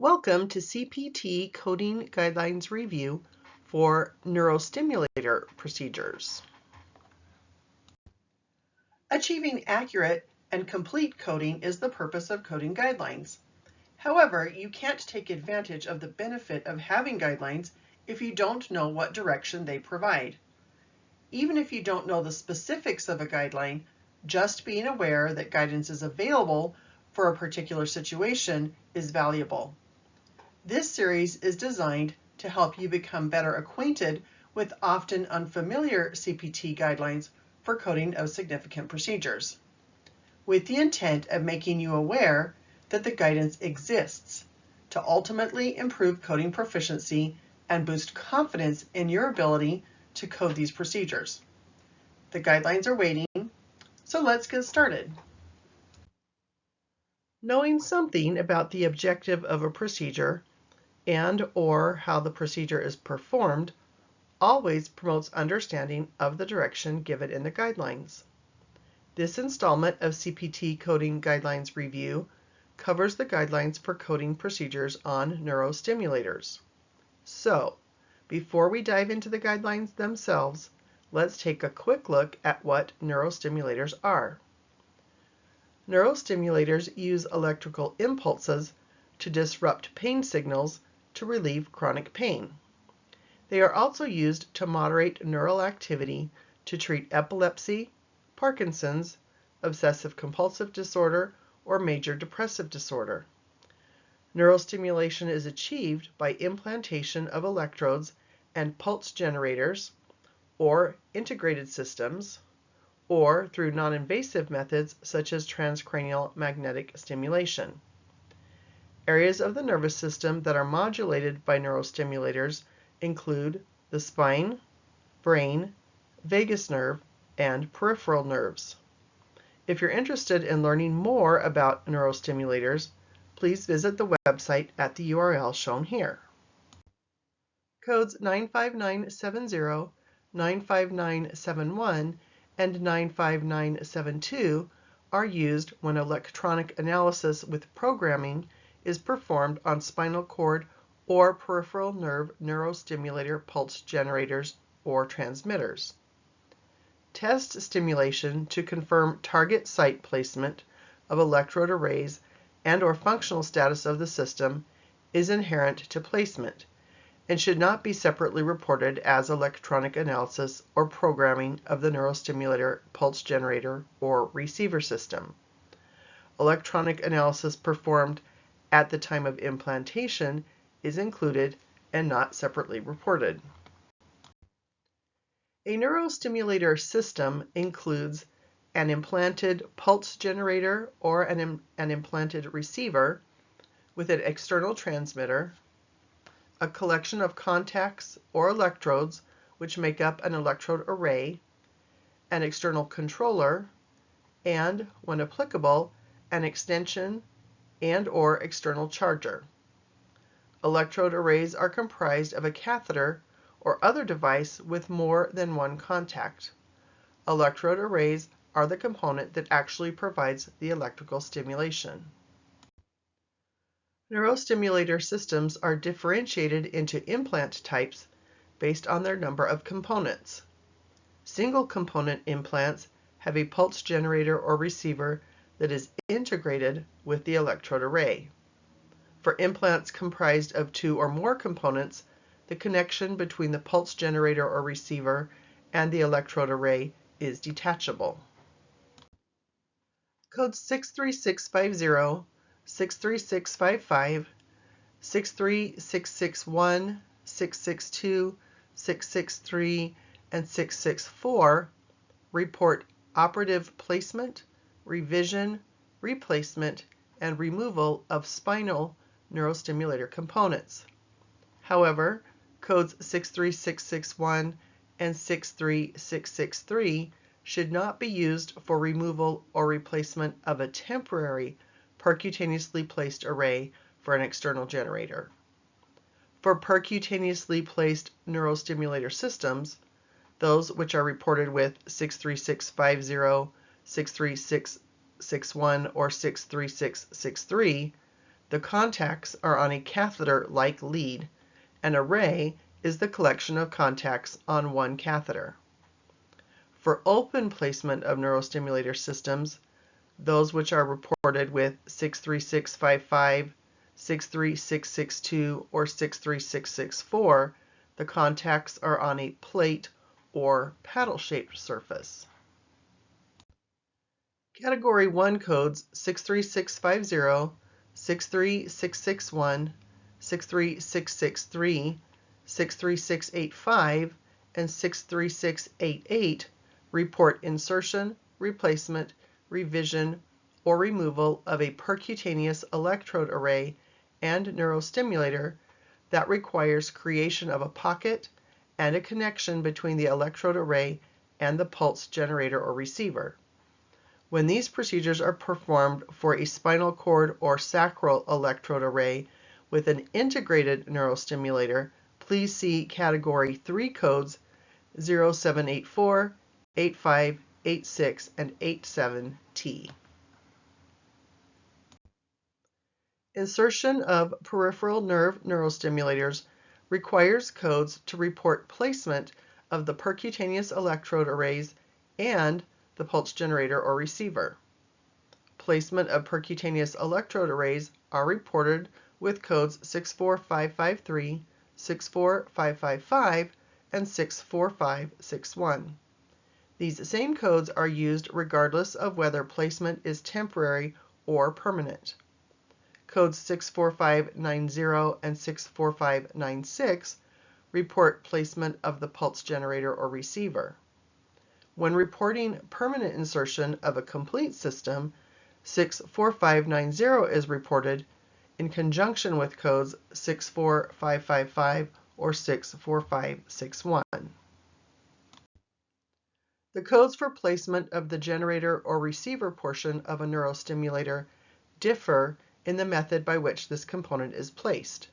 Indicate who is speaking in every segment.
Speaker 1: Welcome to CPT Coding Guidelines Review for Neurostimulator procedures. Achieving accurate and complete coding is the purpose of coding guidelines. However, you can't take advantage of the benefit of having guidelines if you don't know what direction they provide. Even if you don't know the specifics of a guideline, just being aware that guidance is available for a particular situation is valuable. This series is designed to help you become better acquainted with often unfamiliar CPT guidelines for coding of significant procedures, with the intent of making you aware that the guidance exists to ultimately improve coding proficiency and boost confidence in your ability to code these procedures. The guidelines are waiting, so let's get started. Knowing something about the objective of a procedure and/or how the procedure is performed always promotes understanding of the direction given in the guidelines. This installment of CPT Coding Guidelines Review covers the guidelines for coding procedures on neurostimulators. So, before we dive into the guidelines themselves, let's take a quick look at what neurostimulators are. Neurostimulators use electrical impulses to disrupt pain signals to relieve chronic pain. They are also used to moderate neural activity to treat epilepsy, Parkinson's, obsessive-compulsive disorder, or major depressive disorder. Neurostimulation is achieved by implantation of electrodes and pulse generators, or integrated systems, or through non-invasive methods such as transcranial magnetic stimulation. Areas of the nervous system that are modulated by neurostimulators include the spine, brain, vagus nerve, and peripheral nerves. If you're interested in learning more about neurostimulators, please visit the website at the URL shown here. Codes 95970, 95971, and 95972 are used when electronic analysis with programming is performed on spinal cord or peripheral nerve neurostimulator pulse generators or transmitters. Test stimulation to confirm target site placement of electrode arrays and/or functional status of the system is inherent to placement and should not be separately reported as electronic analysis or programming of the neurostimulator pulse generator or receiver system. Electronic analysis performed at the time of implantation is included and not separately reported. A neurostimulator system includes an implanted pulse generator or an implanted receiver with an external transmitter, a collection of contacts or electrodes which make up an electrode array, an external controller, and, when applicable, an extension and/or external charger. Electrode arrays are comprised of a catheter or other device with more than one contact. Electrode arrays are the component that actually provides the electrical stimulation. Neurostimulator systems are differentiated into implant types based on their number of components. Single component implants have a pulse generator or receiver that is integrated with the electrode array. For implants comprised of two or more components, the connection between the pulse generator or receiver and the electrode array is detachable. Codes 63650, 63655, 63661, 662, 663, and 664 report operative placement, revision, replacement, and removal of spinal neurostimulator components. However, codes 63661 and 63663 should not be used for removal or replacement of a temporary percutaneously placed array for an external generator. For percutaneously placed neurostimulator systems, those which are reported with 63650, 63661, or 63663, The contacts are on a catheter-like lead. An array is the collection of contacts on one catheter. For open placement of neurostimulator systems, those which are reported with 63655, 63662, or 63664, the contacts are on a plate or paddle-shaped surface. Category 1 codes 63650, 63661, 63663, 63685, and 63688 report insertion, replacement, revision, or removal of a percutaneous electrode array and neurostimulator that requires creation of a pocket and a connection between the electrode array and the pulse generator or receiver. When these procedures are performed for a spinal cord or sacral electrode array with an integrated neurostimulator, please see Category 3 codes 0784, 85, 86, and 87T. Insertion of peripheral nerve neurostimulators requires codes to report placement of the percutaneous electrode arrays and the pulse generator or receiver. Placement of percutaneous electrode arrays are reported with codes 64553, 64555, and 64561. These same codes are used regardless of whether placement is temporary or permanent. Codes 64590 and 64596 report placement of the pulse generator or receiver. When reporting permanent insertion of a complete system, 64590 is reported in conjunction with codes 64555 or 64561. The codes for placement of the generator or receiver portion of a neurostimulator differ in the method by which this component is placed.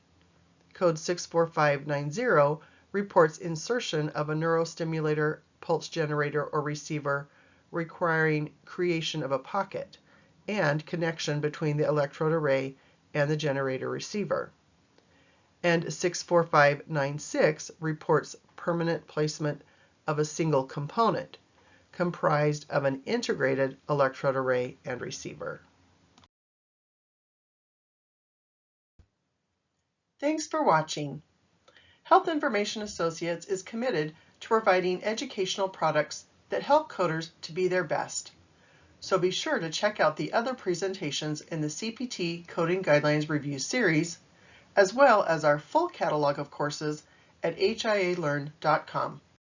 Speaker 1: Code 64590 reports insertion of a neurostimulator, pulse generator, or receiver requiring creation of a pocket and connection between the electrode array and the generator receiver. And 64596 reports permanent placement of a single component comprised of an integrated electrode array and receiver. Thanks for watching. Health Information Associates is committed to providing educational products that help coders to be their best. So be sure to check out the other presentations in the CPT Coding Guidelines Review series, as well as our full catalog of courses at hialearn.com.